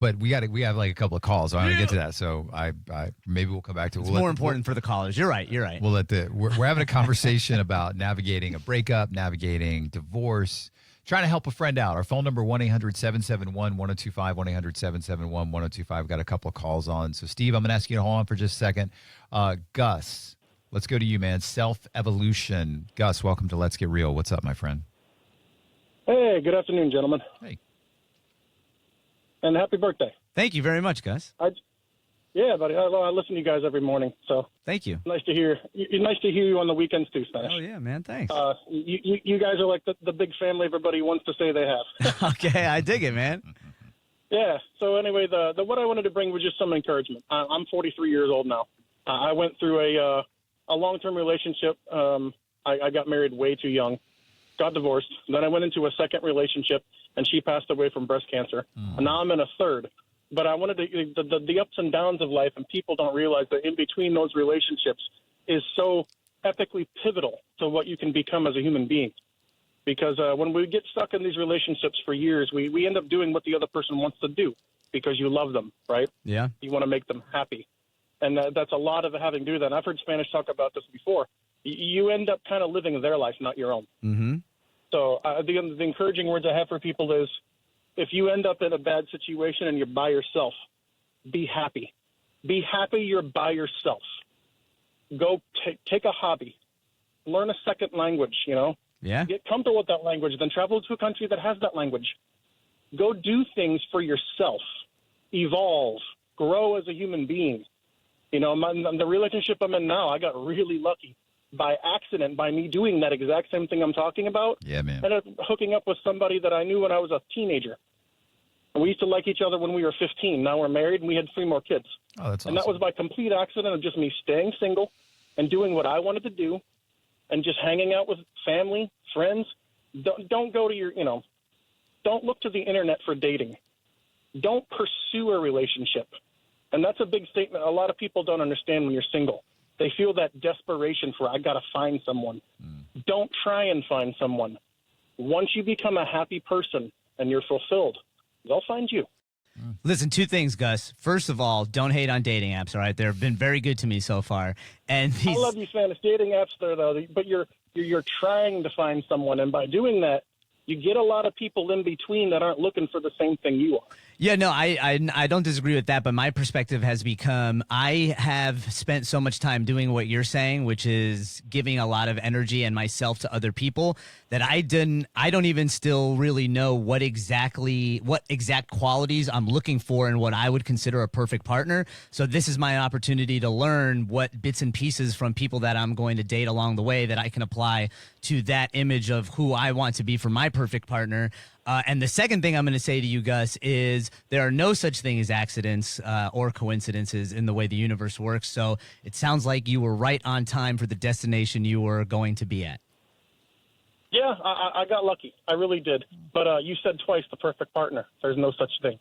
But we have like a couple of calls. So I'm gonna get to that. So I maybe we'll come back to it. It's more important for the callers. You're right. We'll we're having a conversation about navigating a breakup, navigating divorce, trying to help a friend out. Our phone number 1-800-771-1025, 1-800-771-1025. Got a couple of calls on. So Steve, I'm gonna ask you to hold on for just a second. Gus, let's go to you, man. Self-evolution. Gus, welcome to Let's Get Real. What's up, my friend? Hey, good afternoon, gentlemen. Hey. And happy birthday. Thank you very much, Gus. Yeah, buddy. I listen to you guys every morning, so Thank you. nice to hear. Nice to hear you on the weekends too, Spanish. Oh, yeah, man. Thanks. You guys are like the big family everybody wants to say they have. Okay, I dig it, man. Yeah. So anyway, the what I wanted to bring was just some encouragement. I'm 43 years old now. I went through a long-term relationship. I got married way too young, got divorced. Then I went into a second relationship, and she passed away from breast cancer. And now I'm in a third. But I wanted to the ups and downs of life, and people don't realize that in between those relationships is so epically pivotal to what you can become as a human being. Because when we get stuck in these relationships for years, we end up doing what the other person wants to do because you love them, right? Yeah. You want to make them happy. And that's a lot of having to do that. And I've heard Spanish talk about this before. You end up kind of living their life, not your own. Mm-hmm. So the encouraging words I have for people is, if you end up in a bad situation and you're by yourself, be happy. Be happy you're by yourself. Go take a hobby. Learn a second language, Yeah. Get comfortable with that language, then travel to a country that has that language. Go do things for yourself. Evolve. Grow as a human being. The relationship I'm in now, I got really lucky. By accident, by me doing that exact same thing I'm talking about. Yeah, man. I ended up hooking up with somebody that I knew when I was a teenager. We used to like each other when we were 15. Now we're married, and we had 3 more kids. Oh, that's awesome. And that was by complete accident of just me staying single and doing what I wanted to do and just hanging out with family, friends. Don't go to your, don't look to the internet for dating. Don't pursue a relationship. And that's a big statement a lot of people don't understand when you're single. They feel that desperation for, I got to find someone. Don't try and find someone. Once you become a happy person and you're fulfilled, they'll find you. Listen, 2 things, Gus. First of all, don't hate on dating apps, all right? They've been very good to me so far. And I love you, Spanish dating apps there, though, but you're trying to find someone. And by doing that, you get a lot of people in between that aren't looking for the same thing you are. Yeah, no, I don't disagree with that, but my perspective has become I have spent so much time doing what you're saying, which is giving a lot of energy and myself to other people, that I don't even still really know what exact qualities I'm looking for and what I would consider a perfect partner. So this is my opportunity to learn what bits and pieces from people that I'm going to date along the way that I can apply to that image of who I want to be for my perfect partner. And the second thing I'm going to say to you, Gus, is there are no such thing as accidents or coincidences in the way the universe works. So it sounds like you were right on time for the destination you were going to be at. Yeah, I got lucky. I really did. But you said twice the perfect partner. There's no such thing.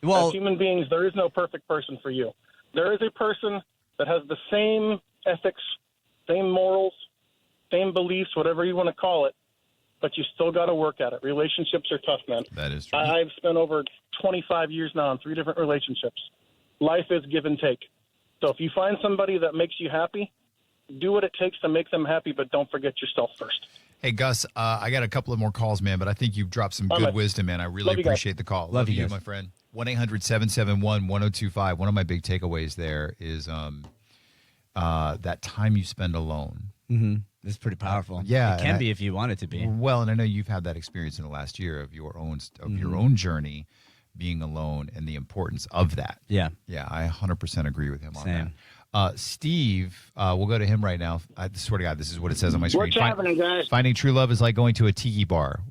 Well, as human beings, there is no perfect person for you. There is a person that has the same ethics, same morals, same beliefs, whatever you want to call it, but you still got to work at it. Relationships are tough, man. That is true. I've spent over 25 years now in 3 different relationships. Life is give and take. So if you find somebody that makes you happy, do what it takes to make them happy, but don't forget yourself first. Hey, Gus, I got a couple of more calls, man, but I think you've dropped some good wisdom, man. I really appreciate the call. Love you, my friend. 1-800-771-1025. One of my big takeaways there is that time you spend alone. Mm-hmm. It's pretty powerful. Yeah. It can be if you want it to be. Well, and I know you've had that experience in the last year of your own journey being alone and the importance of that. Yeah. Yeah, I 100% agree with him on Same. that. Steve, we'll go to him right now. I swear to God, this is what it says on my screen. What's happening, guys? Finding true love is like going to a tiki bar.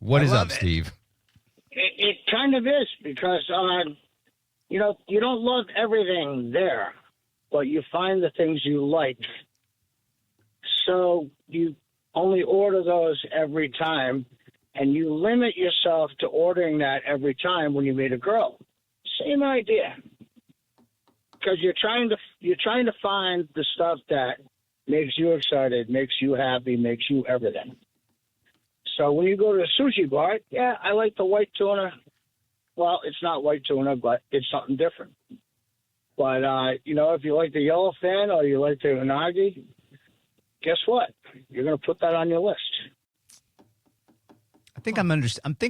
What is up, Steve? It kind of is because, you don't love everything there, but you find the things you like. So you only order those every time, and you limit yourself to ordering that every time when you meet a girl. Same idea. Because you're trying to find the stuff that makes you excited, makes you happy, makes you everything. So when you go to a sushi bar, yeah, I like the white tuna. well, it's not white tuna, but it's something different. But, if you like the yellowfin or you like the unagi, guess what? You're going to put that on your list. I think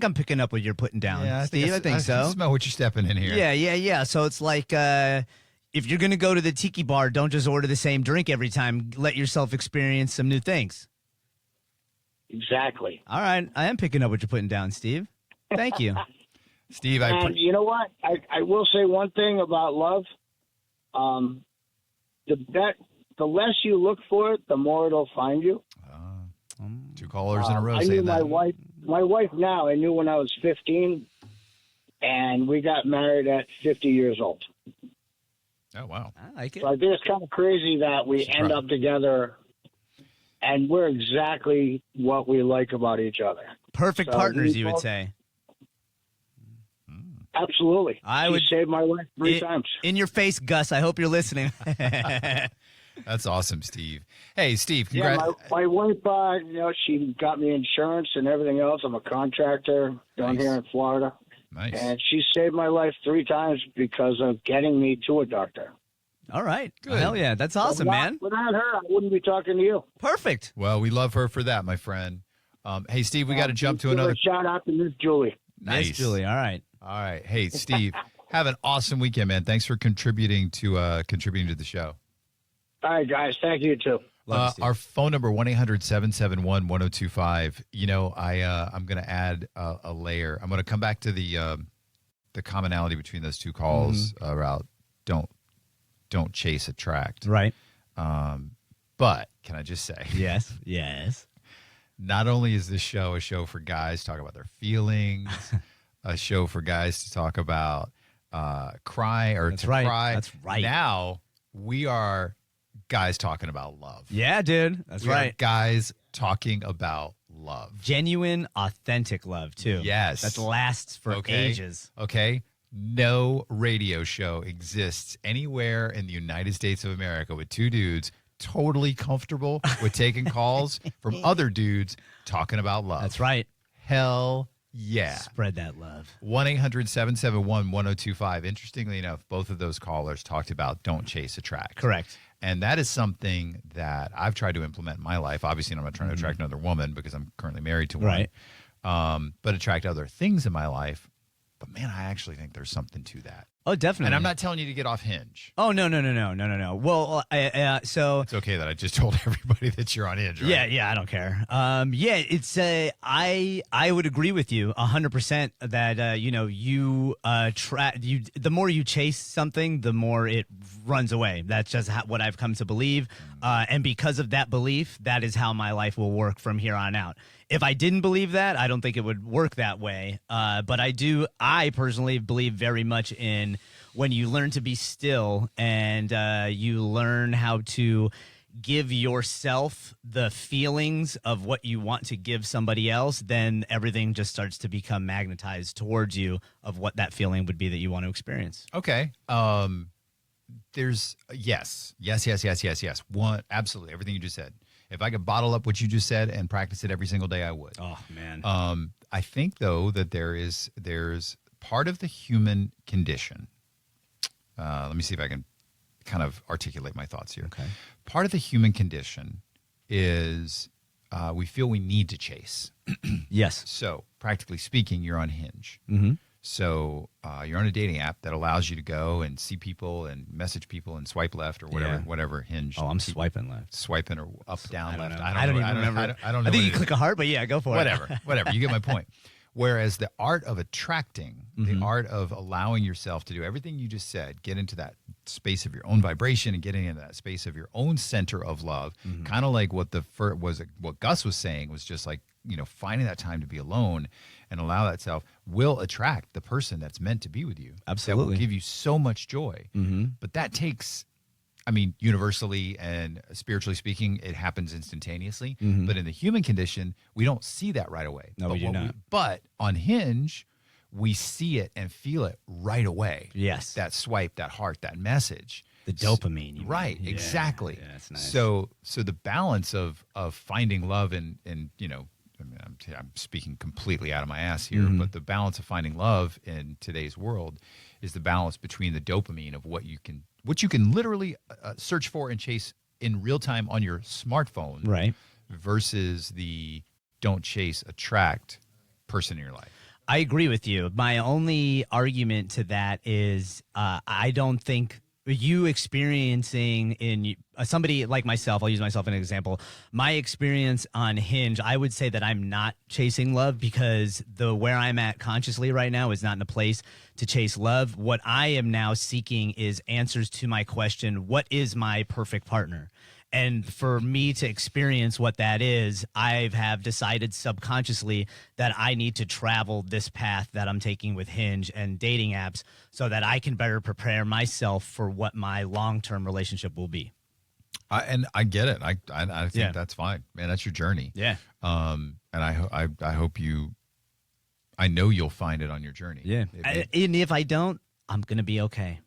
I'm picking up what you're putting down, Yeah, Steve. I think so. I smell what you're stepping in here. Yeah. So it's like if you're going to go to the tiki bar, don't just order the same drink every time. Let yourself experience some new things. Exactly. All right. I am picking up what you're putting down, Steve. Thank you. Steve, And you know what? I will say one thing about love. The less you look for it, the more it'll find you. 2 callers in a row I knew saying my that. wife now, I knew when I was 15, and we got married at 50 years old. Oh, wow. I like it. So I think it's kind of crazy that we end up together, and we're exactly what we like about each other. Perfect So partners, we you would both- say. Absolutely. I She would- saved my life 3 times. In your face, Gus. I hope you're listening. That's awesome, Steve. Hey, Steve, Yeah, congrats. my wife, she got me insurance and everything else. I'm a contractor down here in Florida. Nice. And she saved my life 3 times because of getting me to a doctor. All right. Good. Hell yeah. That's awesome, man. Without her, I wouldn't be talking to you. Perfect. Well, we love her for that, my friend. Hey, Steve, we got to jump to Give another. a shout out to Miss Julie. Nice. Yes, Julie. All right. All right. Hey, Steve, have an awesome weekend, man. Thanks for contributing to the show. All right, guys. Thank you, too. Love you, Steve. Our phone number, 1-800-771-1025. I'm going to add a layer. I'm going to come back to the commonality between those 2 calls about don't chase, attract. Right. But can I just say, Yes. not only is this show a show for guys to talk about their feelings, a show for guys to talk about cry. That's right. Now we are guys talking about love. Yeah, dude. That's We are right. guys talking about love. Genuine, authentic love, too. Yes. That lasts for ages. Okay. No radio show exists anywhere in the United States of America with 2 dudes totally comfortable with taking calls from other dudes talking about love. That's right. Hell yeah. Spread that love. 1-800-771-1025. Interestingly enough, both of those callers talked about don't chase, attract. Correct. And that is something that I've tried to implement in my life. Obviously, I'm not trying to attract another woman because I'm currently married to one. Right. But attract other things in my life. But man, I actually think there's something to that. Oh, definitely. And I'm not telling you to get off Hinge. Oh, no. Well, so It's okay that I just told everybody that you're on Hinge, right? yeah, I don't care. It's I would agree with you 100% that the more you chase something, the more it runs away. That's just what I've come to believe, and because of that belief, that is how my life will work from here on out. If I didn't believe that, I don't think it would work that way. But I personally believe very much in when you learn to be still and you learn how to give yourself the feelings of what you want to give somebody else, then everything just starts to become magnetized towards you of what that feeling would be that you want to experience. Okay. There's yes. One, absolutely. Everything you just said. If I could bottle up what you just said and practice it every single day, I would. Oh, man. I think, though, that there's part of the human condition. Let me see if I can kind of articulate my thoughts here. Okay. Part of the human condition is we feel we need to chase. Yes. So, practically speaking, you're on Hinge. Mm-hmm. So you're on a dating app that allows you to go and see people and message people and swipe left or whatever, Yeah. whatever Hinge. Oh, I'm swiping left. Swiping or up, down, left. I don't even remember. I don't know. I think what you it click a heart, but yeah, go for it. whatever. You get my point. Whereas the art of attracting, the art of allowing yourself to do everything you just said, get into that space of your own vibration and getting into that space of your own center of love, kind of like what what Gus was saying was just like, finding that time to be alone and allow that self will attract the person that's meant to be with you. Absolutely. That will give you so much joy. But that takes, universally and spiritually speaking, it happens instantaneously. But in the human condition, we don't see that right away. No, we do not. But on Hinge, we see it and feel it right away. Yes. That swipe, that heart, that message. The dopamine. You Right, mean. exactly. Yeah, that's nice. So the balance of finding love and I mean, I'm speaking completely out of my ass here, but the balance of finding love in today's world is the balance between the dopamine of what you can literally search for and chase in real time on your smartphone, Right. versus the don't chase, attract person in your life. I agree with you. My only argument to that is I don't think you experiencing in somebody like myself, I'll use myself as an example. My experience on Hinge, I would say that I'm not chasing love because where I'm at consciously right now is not in a place to chase love. What I am now seeking is answers to my question, what is my perfect partner? And for me to experience what that is, I have decided subconsciously that I need to travel this path that I'm taking with Hinge and dating apps so that I can better prepare myself for what my long-term relationship will be. And I get it. I think that's fine, man. That's your journey. Yeah. And I hope I know you'll find it on your journey. Yeah. And if I don't, I'm going to be okay.